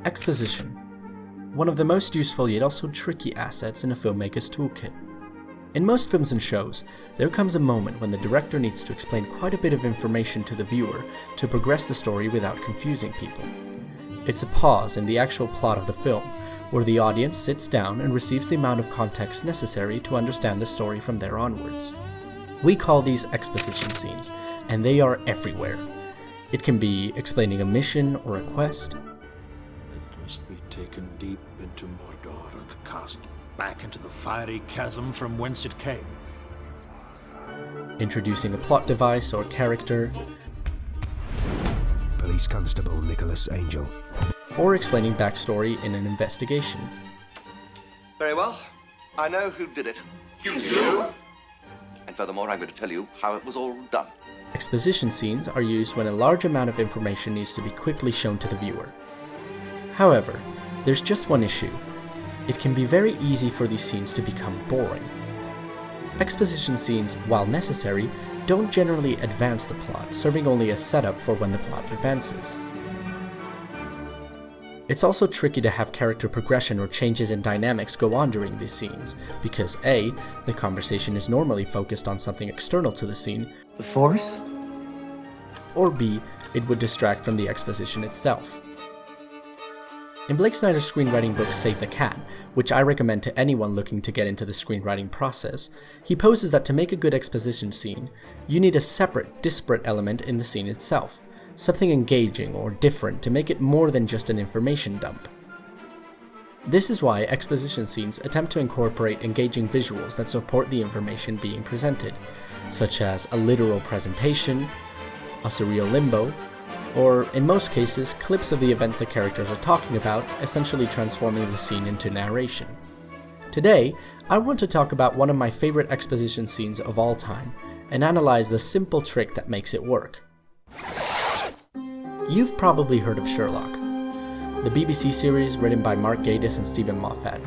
Exposition. One of the most useful yet also tricky assets in a filmmaker's toolkit. In most films and shows, there comes a moment when the director needs to explain quite a bit of information to the viewer to progress the story without confusing people. It's a pause in the actual plot of the film, where the audience sits down and receives the amount of context necessary to understand the story from there onwards. We call these exposition scenes, and they are everywhere. It can be explaining a mission or a quest. It must be taken deep into Mordor and cast back into the fiery chasm from whence it came. Introducing a plot device or character. Police Constable Nicholas Angel. Or explaining backstory in an investigation. Very well. I know who did it. You do? And furthermore, I'm going to tell you how it was all done. Exposition scenes are used when a large amount of information needs to be quickly shown to the viewer. However, there's just one issue. It can be very easy for these scenes to become boring. Exposition scenes, while necessary, don't generally advance the plot, serving only a setup for when the plot advances. It's also tricky to have character progression or changes in dynamics go on during these scenes, because A, the conversation is normally focused on something external to the scene, The Force? or B, it would distract from the exposition itself. In Blake Snyder's screenwriting book Save the Cat, which I recommend to anyone looking to get into the screenwriting process, he poses that to make a good exposition scene, you need a separate, disparate element in the scene itself. Something engaging or different to make it more than just an information dump. This is why exposition scenes attempt to incorporate engaging visuals that support the information being presented, such as a literal presentation, a surreal limbo, or in most cases, clips of the events the characters are talking about, essentially transforming the scene into narration. Today, I want to talk about one of my favorite exposition scenes of all time, and analyze the simple trick that makes it work. You've probably heard of Sherlock, the BBC series written by Mark Gatiss and Stephen Moffat.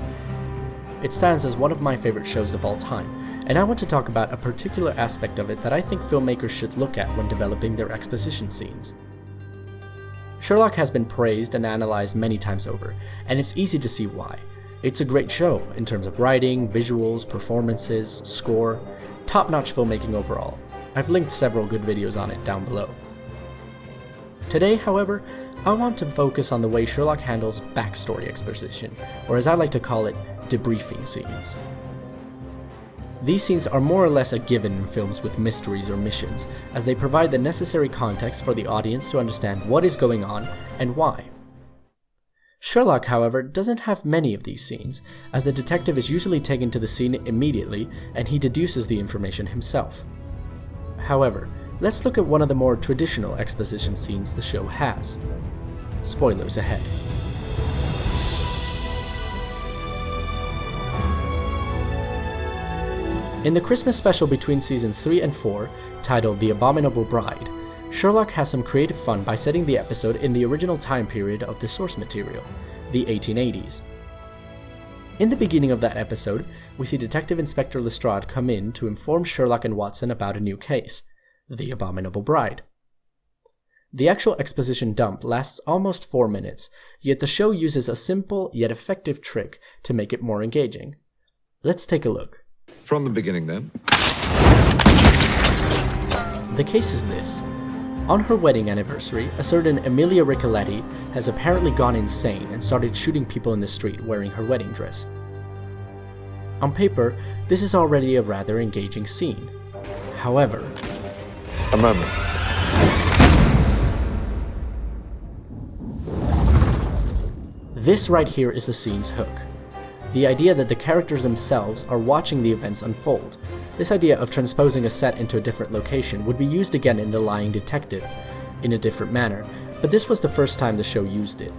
It stands as one of my favorite shows of all time, and I want to talk about a particular aspect of it that I think filmmakers should look at when developing their exposition scenes. Sherlock has been praised and analyzed many times over, and it's easy to see why. It's a great show in terms of writing, visuals, performances, score, top-notch filmmaking overall. I've linked several good videos on it down below. Today, however, I want to focus on the way Sherlock handles backstory exposition, or as I like to call it, debriefing scenes. These scenes are more or less a given in films with mysteries or missions, as they provide the necessary context for the audience to understand what is going on and why. Sherlock, however, doesn't have many of these scenes, as the detective is usually taken to the scene immediately and he deduces the information himself. However, let's look at one of the more traditional exposition scenes the show has. Spoilers ahead. In the Christmas special between seasons 3 and 4, titled The Abominable Bride, Sherlock has some creative fun by setting the episode in the original time period of the source material, the 1880s. In the beginning of that episode, we see Detective Inspector Lestrade come in to inform Sherlock and Watson about a new case, The Abominable Bride. The actual exposition dump lasts almost 4 minutes, yet the show uses a simple yet effective trick to make it more engaging. Let's take a look. From the beginning, then. The case is this. On her wedding anniversary, a certain Emilia Ricoletti has apparently gone insane and started shooting people in the street wearing her wedding dress. On paper, this is already a rather engaging scene. However, A moment. this right here is the scene's hook. The idea that the characters themselves are watching the events unfold. This idea of transposing a set into a different location would be used again in The Lying Detective, in a different manner, but this was the first time the show used it.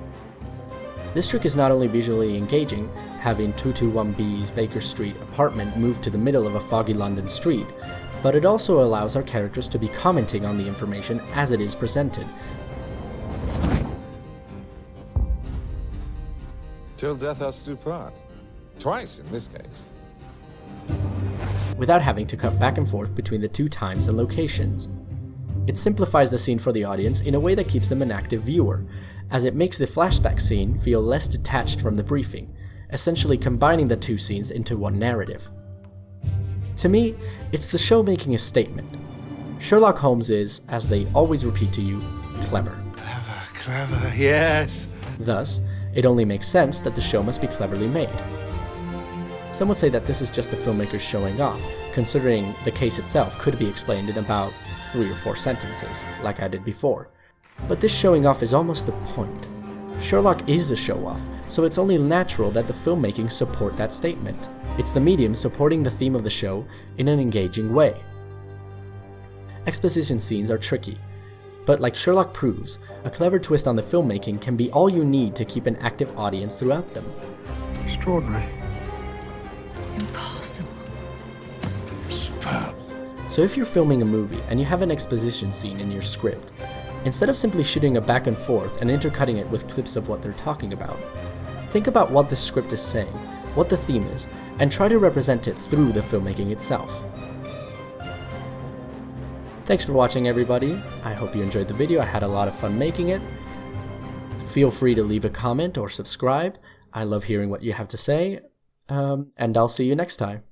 This trick is not only visually engaging, having 221B's Baker Street apartment moved to the middle of a foggy London street, but it also allows our characters to be commenting on the information as it is presented. Till death us do part. Twice in this case. Without having to cut back and forth between the two times and locations. It simplifies the scene for the audience in a way that keeps them an active viewer, as it makes the flashback scene feel less detached from the briefing, essentially combining the two scenes into one narrative. To me, it's the show making a statement. Sherlock Holmes is, as they always repeat to you, clever. Clever, yes. Thus, it only makes sense that the show must be cleverly made. Some would say that this is just the filmmakers showing off, considering the case itself could be explained in about 3 or 4 sentences, like I did before. But this showing off is almost the point. Sherlock is a show-off, so it's only natural that the filmmaking support that statement. It's the medium supporting the theme of the show in an engaging way. Exposition scenes are tricky, but like Sherlock proves, a clever twist on the filmmaking can be all you need to keep an active audience throughout them. Extraordinary. Impossible. Superb. So if you're filming a movie and you have an exposition scene in your script, instead of simply shooting a back and forth and intercutting it with clips of what they're talking about, think about what the script is saying, what the theme is, and try to represent it through the filmmaking itself. Thanks for watching, everybody. I hope you enjoyed the video. I had a lot of fun making it. Feel free to leave a comment or subscribe. I love hearing what you have to say, and I'll see you next time.